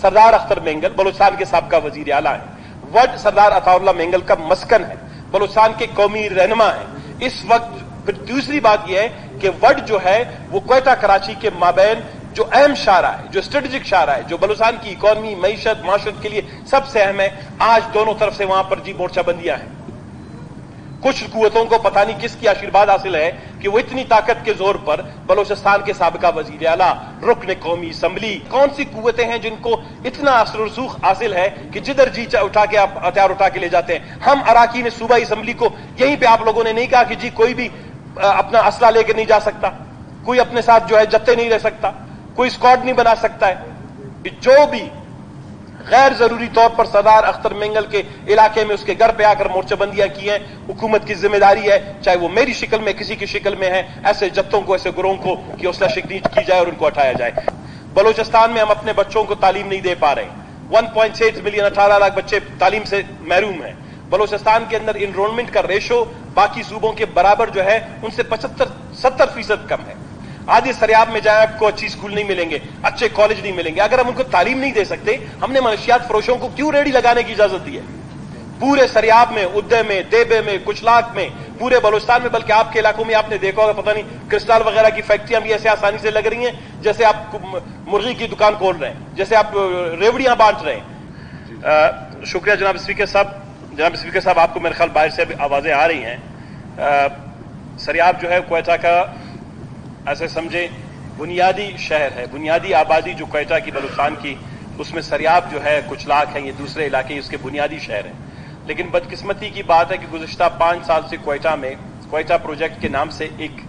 सरदार अख्तर मेंगल बलूचिस्तान के साबका वजीर आला है। वड सरदार अताउल्लाह मेंगल का मस्कन है, बलूचिस्तान के कौमी रहनुमा है इस वक्त। फिर दूसरी बात यह है कि वड जो है वो क्वेटा कराची के माबैन जो अहम शारा है, जो स्ट्रेटेजिक शारा है, जो बलूचिस्तान की इकॉनमी, मईशत, माशरत के लिए सबसे अहम है, आज दोनों तरफ से वहां पर जी मोर्चाबंदियां हैं। कुछ कुव्वतों को पता नहीं किसकी आशीर्वाद हासिल है कि वो इतनी ताकत के जोर पर बलूचिस्तान के साबिका वजीर आला, रुकन कौमी असम्बली, कौन सी कुव्वतें हैं जिनको इतना असर रसूख हासिल है कि जिधर जी उठा के आप हथियार उठा के ले जाते हैं। हम अराकीन सूबाई असम्बली को यहीं पे आप लोगों ने नहीं कहा कि जी कोई भी अपना असला लेकर नहीं जा सकता, कोई अपने साथ जो है जत्ते नहीं रह सकता, कोई स्क्वाड नहीं बना सकता है। जो भी गैर जरूरी तौर पर सरदार अख्तर मेंगल के इलाके में उसके घर पे आकर मोर्चाबंदियां की हैं, हुकूमत की जिम्मेदारी है, चाहे वो मेरी शक्ल में किसी की शक्ल में है, ऐसे जत्तों को, ऐसे गुरों को कि हौसला शिकनी की जाए और उनको हटाया जाए। बलूचिस्तान में हम अपने बच्चों को तालीम नहीं दे पा रहे। 1.6 मिलियन 18 लाख बच्चे तालीम से महरूम हैं। बलूचिस्तान के अंदर इनरोलमेंट का रेशो बाकी सूबों के बराबर जो है उनसे 75-70% कम है। आदि सरियाब में जाए आपको अच्छी स्कूल नहीं मिलेंगे, अच्छे कॉलेज नहीं मिलेंगे। अगर हम उनको तालीम नहीं दे सकते, हमने मनशियात फरोशों को क्यों रेडी लगाने की इजाजत दी है? पूरे सरियाब में, उद्दे में, देबे में, कुचलाक में, पूरे बलूचिस्तान में, बल्कि आपके इलाकों में आपने देखा होगा, पता नहीं क्रिस्टल वगैरह की फैक्ट्रियां भी ऐसे आसानी से लग रही हैं जैसे आप मुर्गी की दुकान खोल रहे हैं, जैसे आप रेवड़ियां बांट रहे हैं। शुक्रिया जनाब स्पीकर साहब। जनाब स्पीकर साहब, आपको मेरे ख्याल बाहर से आवाजें आ रही हैं। सरियाब जो है क्वेटा का ऐसे समझे बुनियादी शहर है, बुनियादी आबादी जो क्वेटा की, बलूचिस्तान की, उसमें सरियाब जो है, कुचलाक है, ये दूसरे इलाके उसके बुनियादी शहर हैं। लेकिन बदकिस्मती की बात है कि गुज़िश्ता 5 साल से क्वेटा में क्वेटा प्रोजेक्ट के नाम से एक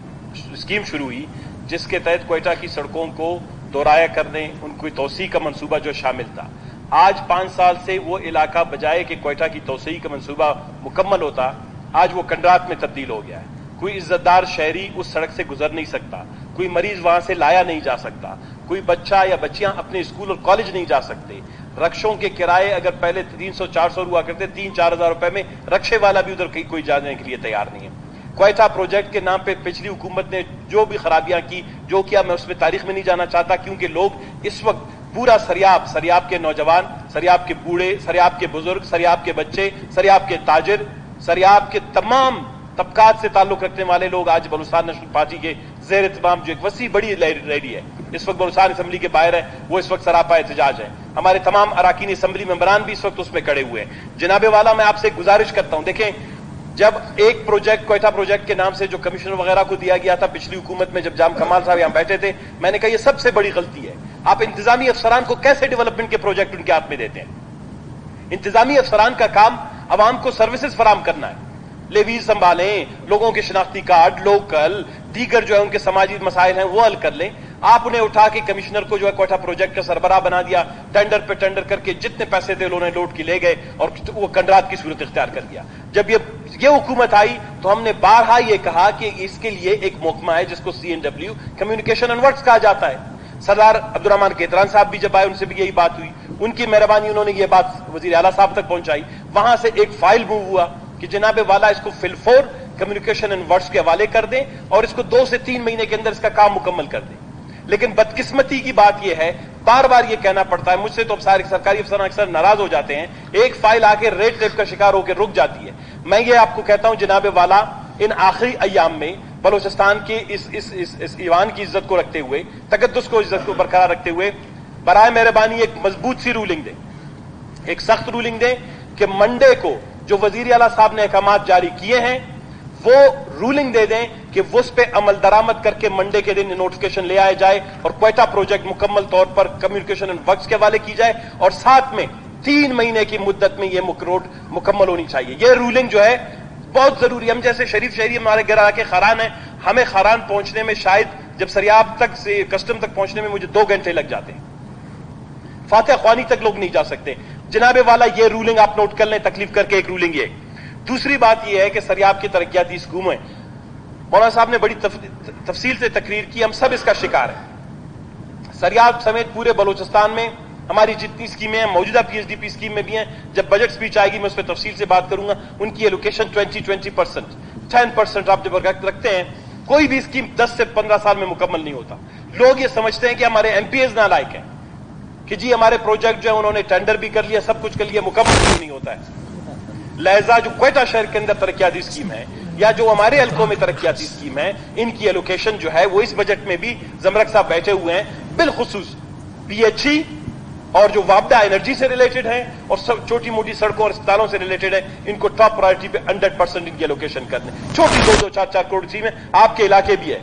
स्कीम शुरू हुई जिसके तहत क्वेटा की सड़कों को दोहराया करने, उनकी तोसी का मंसूबा जो शामिल था। आज 5 साल से वो इलाका बजाय कि क्वेटा की तोसी का मंसूबा मुकम्मल होता, आज वो कंडरात में तब्दील हो गया है। कोई इज्जतदार शहरी उस सड़क से गुजर नहीं सकता, कोई मरीज वहां से लाया नहीं जा सकता, कोई बच्चा या बच्चियां अपने स्कूल और कॉलेज नहीं जा सकते। रक्षों के किराए अगर पहले 300-400 हुआ करते, 3-4 हजार रुपए में रक्षे वाला भी उधर कोई जाने के लिए तैयार नहीं है। क्वेटा प्रोजेक्ट के नाम पे पिछली हुकूमत ने जो भी खराबियां की, जो किया, मैं उसमें तारीख में नहीं जाना चाहता, क्योंकि लोग इस वक्त पूरा सरियाब के नौजवान, सरियाब के बूढ़े, सरियाब के बुजुर्ग, सरियाब के बच्चे, सरियाब के ताजिर, सरियाब के तमाम तबकात से ताल्लुक रखने वाले लोग आज बलूचिस्तान नेशनल पार्टी के ज़ेर इत्माम जो एक वसी बड़ी रैली है इस वक्त बलूचिस्तान असम्बली के बाहर है, वो इस वक्त सरापा एहतजाज है। हमारे तमाम अराकीन असम्बली मेंबरान भी इस वक्त उसमें खड़े हुए हैं। जनाबे वाला, मैं आपसे गुजारिश करता हूं, देखें, जब एक प्रोजेक्ट, क्वेटा प्रोजेक्ट के नाम से जो कमीशन वगैरह को दिया गया था पिछली हुकूमत में, जब जाम कमाल साहब यहां बैठे थे, मैंने कहा यह सबसे बड़ी गलती है। आप इंतजामी अफसरान को कैसे डेवलपमेंट के प्रोजेक्ट उनके हाथ में देते हैं? इंतजामी अफसरान का काम अवाम को सर्विसेज फराम करना है, लेवीज संभालें, लोगों के शनाख्ती कार्ड, लोकल, दीगर जो है उनके समाजी मसाइल हैं वो हल कर लें। आप उन्हें उठा के कमिश्नर को जो है क्वेटा प्रोजेक्ट का सरबराह बना दिया, टेंडर पे टेंडर करके जितने पैसे थे उन्होंने लौट के ले गए और वो कंडरात की सूरत इख्तियार कर दिया। जब ये हुकूमत आई तो हमने बारहा ये कहा कि इसके लिए एक महकमा है जिसको CNW, कम्युनिकेशन एंड वर्क्स कहा जाता है। सरदार अब्दुर्रहमान केतरान साहब भी जब आए उनसे भी यही बात हुई, उनकी मेहरबानी, उन्होंने ये बात वजीर आला साहब तक पहुंचाई। वहां से एक फाइल मूव हुआ कि जनाबे वाला इसको फिलफोर कम्युनिकेशन एंड वर्ड्स के हवाले कर दें और इसको 2 से 3 महीने के अंदर इसका काम मुकम्मल कर दें। लेकिन बदकिस्मती की बात यह है, बार बार यह कहना पड़ता है, मुझसे तो सारे सरकारी अफसर अक्सर नाराज हो जाते हैं, एक फाइल आके रेड टेप का शिकार होकर रुक जाती है। मैं ये आपको कहता हूं जनाबे वाला, इन आखिरी अय्याम में बलूचिस्तान के इस ईवान की इज्जत को रखते हुए, तकद्दुस को, इज्जत को बरकरार रखते हुए, बराए मेहरबानी एक मजबूत सी रूलिंग दें, एक सख्त रूलिंग दें कि मंडे को जो वजीर आला साहब ने अहकामात जारी किए हैं वो रूलिंग दे दें कि वो उस पर अमल दरामद करके मंडे के दिन नोटिफिकेशन ले आया जाए और क्वेटा प्रोजेक्ट मुकम्मल तौर पर कम्युनिकेशन एंड वर्क्स के हवाले की जाए और साथ में 3 महीने की मुद्दत में यह रोड मुकम्मल होनी चाहिए। यह रूलिंग जो है बहुत जरूरी। हम जैसे शरीफ शहरी, हमारे घर आके खरान है, हमें खरान पहुंचने में शायद जब सरियाब तक से कस्टम तक पहुंचने में मुझे 2 घंटे लग जाते हैं, फातिहा ख्वानी तक लोग नहीं जा सकते। जनाबे वाला ये रूलिंग आप नोट कर लें, तकलीफ करके एक रूलिंग ये। दूसरी बात यह है कि सरियाब की तरक्याती स्कीमें, मौलाना साहब ने बड़ी तफसील से तकरीर की, हम सब इसका शिकार है। सरियाब समेत पूरे बलूचिस्तान में हमारी जितनी स्कीमें हैं, मौजूदा PSDP स्कीम में भी हैं, जब बजट स्पीच आएगी मैं उस पर तफसील से बात करूंगा, उनकी एलोकेशन 20% 10% आप जब रखते हैं, कोई भी स्कीम 10 से 15 साल में मुकम्मल नहीं होता। लोग ये समझते हैं कि हमारे MPs नालायक हैं। कि जी हमारे प्रोजेक्ट जो है उन्होंने टेंडर भी कर लिया, सब कुछ कर लिया, मुकम्मल क्यों नहीं होता है। लिहाजा जो क्वेटा शहर के अंदर तरक्याती स्कीम है या जो हमारे हल्कों में तरक्याती स्कीम है, इनकी एलोकेशन जो है वो इस बजट में भी जमरक साहब बैठे हुए हैं, बिलखुसूस पीएचई और जो वापदा एनर्जी से रिलेटेड है और सब छोटी मोटी सड़कों और अस्पतालों से रिलेटेड है, इनको टॉप प्रायोरिटी पे 100% इनकी एलोकेशन करने। छोटी 2-2, 4-4 करोड़ स्कीम है, आपके इलाके भी है,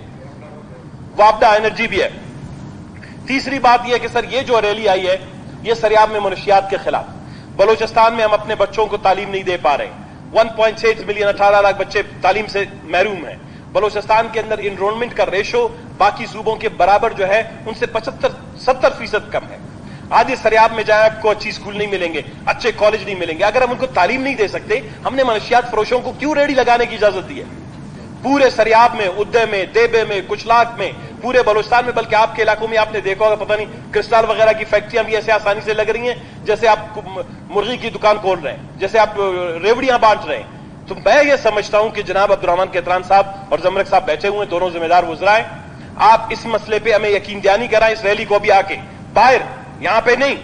वापदा एनर्जी भी है। तीसरी बात यह है कि सर ये जो रैली आई है ये सरियाब में मनशियात के खिलाफ, बलूचिस्तान में हम अपने बच्चों को तालीम नहीं दे पा रहे, 1.6 मिलियन 18 लाख बच्चे तालीम से महरूम हैं। बलूचिस्तान के अंदर इनरोलमेंट का रेशो बाकी सूबों के बराबर जो है उनसे 75-70% कम है। आज इस सरियाब में जाए आपको अच्छी स्कूल नहीं मिलेंगे, अच्छे कॉलेज नहीं मिलेंगे। अगर हम उनको तालीम नहीं दे सकते, हमने मनशियात फरोशों को क्यों रेडी लगाने की इजाजत दी है? पूरे सरियाब में, उद्दे में, देबे में, कुचलाक में, पूरे बलूचिस्तान में, बल्कि आपके इलाकों में आपने देखा होगा, पता नहीं क्रिस्टल वगैरह की फैक्ट्रियां भी ऐसे आसानी से लग रही हैं जैसे आप मुर्गी की दुकान खोल रहे हैं, जैसे आप रेवड़ियां बांट रहे हैं। तो मैं ये समझता हूं कि जनाब अब्दुर्रहमान केतरान साहब और जमरक साहब बैठे हुए हैं, दोनों जिम्मेदार वुज़रा हैं। आप इस मसले पे हमें यकीन दयानी कराएं, इस रैली को भी आके बाहर, यहां पे नहीं,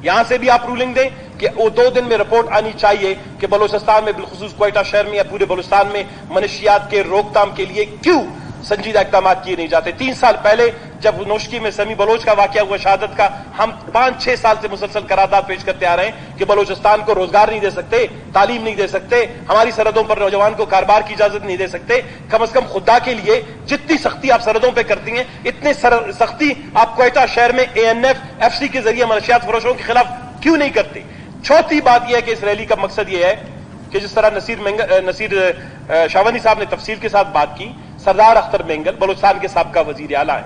यहां से भी आप रूलिंग दें कि वो 2 दिन में रिपोर्ट आनी चाहिए कि बलूचिस्तान में, बिलखुसूस क्वेटा शहर में या पूरे बलूचिस्तान में मनशियात के रोकथाम के लिए क्यों संजीदा इक़दाम किए नहीं जाते। 3 साल पहले जब नोशकी में समी बलोच का वाकया हुआ शहादत का, हम 5-6 साल से मुसलसल करारदाद पेश करते आ रहे हैं कि बलूचिस्तान को रोजगार नहीं दे सकते, तालीम नहीं दे सकते, हमारी सरहदों पर नौजवान को कारोबार की इजाजत नहीं दे सकते। कम से कम खुदा के लिए जितनी सख्ती आप सरहदों पर करती हैं, इतनी सख्ती आप क्वेटा शहर में ANF FC के जरिए मनशियात फरोशों के खिलाफ क्यों नहीं करते। चौथी बात यह है कि इस रैली का मकसद यह है कि जिस तरह नसीर शाहवानी साहब ने तफसील के साथ बात की, सरदार अख्तर मेंगल बलूचिस्तान के साबका वजीर आला है,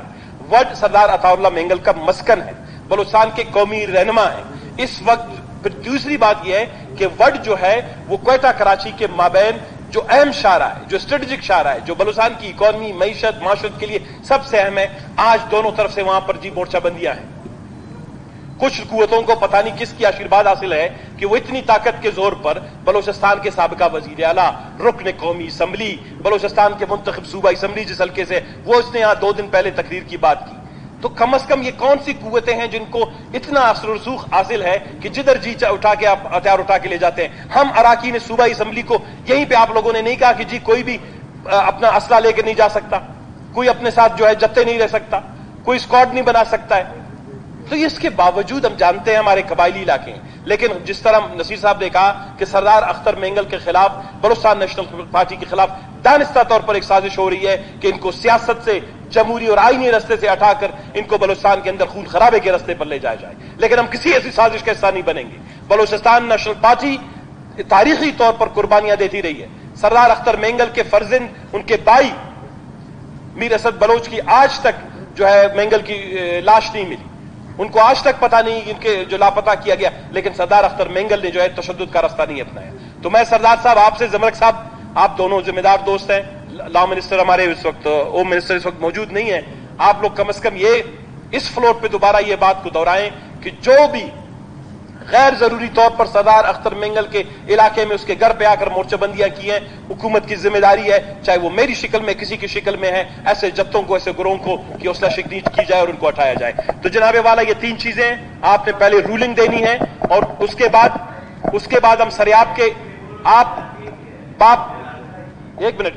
वड सरदार अताउल्लाह मेंगल का मस्कन है, बलूचिस्तान के कौमी रहनुमा है इस वक्त। फिर दूसरी बात यह है कि वड जो है वो क्वेटा कराची के माबैन जो अहम शाहरा है, जो स्ट्रेटेजिक शाहरा है, जो बलूचिस्तान की इकॉनमी, मईशत, माशरत के लिए सबसे अहम है, आज दोनों तरफ से वहां पर जी मोर्चाबंदियां हैं। कुछ कुव्वतों को पता नहीं किसकी आशीर्वाद हासिल है कि वो इतनी ताकत के जोर पर बलूचिस्तान के साबिका वजीर आला, रुकन कौमी असम्बली, बलूचिस्तान के मुंतखब सूबा असम्बली जिस हल्के से, वो इसने यहां 2 दिन पहले तकरीर की बात की। तो कम से कम ये कौन सी कुव्वतें हैं जिनको इतना असर रसूख हासिल है कि जिधर जी उठा के आप हथियार उठा के ले जाते हैं। हम अराकीन सूबा असम्बली को यहीं पर आप लोगों ने नहीं कहा कि जी कोई भी अपना असला लेकर नहीं जा सकता, कोई अपने साथ जो है जत्ते नहीं रह सकता, कोई स्क्वाड नहीं बना सकता है। तो इसके बावजूद हम जानते हैं हमारे कबायली इलाके हैं, लेकिन जिस तरह नसीर साहब ने कहा कि सरदार अख्तर मेंगल के खिलाफ, बलूचिस्तान नेशनल पार्टी के खिलाफ दानिस्ता तौर पर एक साजिश हो रही है कि इनको सियासत से, जमहूरी और आईनी रास्ते से हटाकर इनको बलूचिस्तान के अंदर खून खराबे के रास्ते पर ले जाया जाए। लेकिन हम किसी ऐसी साजिश का हिस्सा नहीं बनेंगे। बलूचिस्तान नेशनल पार्टी तारीखी तौर पर कुर्बानियां देती रही है। सरदार अख्तर मेंगल के फर्जंद, उनके भाई मीर असद बलोच की आज तक जो है मेंगल की लाश नहीं मिली, उनको आज तक पता नहीं इनके जो लापता किया गया, लेकिन सरदार अख्तर मेंगल ने जो है तशद्दुद का रास्ता नहीं अपनाया। तो मैं सरदार साहब आपसे, जमरक साहब, आप दोनों जिम्मेदार दोस्त हैं, लॉ मिनिस्टर हमारे इस वक्त, होम मिनिस्टर इस वक्त मौजूद नहीं है, आप लोग कम से कम ये इस फ्लोर पे दोबारा ये बात को दोहराएं कि जो भी गैर जरूरी तौर पर सरदार अख्तर मेंगल के इलाके में उसके घर पे आकर मोर्चाबंदियां की हैं, हुकूमत की जिम्मेदारी है, चाहे वो मेरी शक्ल में, किसी की शक्ल में है, ऐसे जत्तों को, ऐसे गुरों को कि हौसला शिकनी की जाए और उनको हटाया जाए। तो जनाबे वाला ये 3 चीजें आपने पहले रूलिंग देनी है और उसके बाद हम सरियाब के एक मिनट,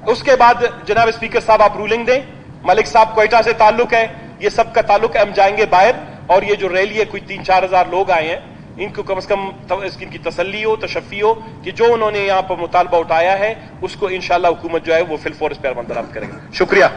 उसके बाद जनाब स्पीकर साहब आप रूलिंग दें। मलिक साहब क्वेटा से ताल्लुक है, ये सबका ताल्लुक है, हम जाएंगे बाहर और ये जो रैली है कोई 3-4 हजार लोग आए हैं, इनको कम से कम इनकी तसल्ली हो, तशफ़ी हो कि जो उन्होंने यहां पर मुतालबा उठाया है उसको इंशाअल्लाह हुकूमत जो है वो फिल फोर्स पर अमल दरामद करेगी। शुक्रिया।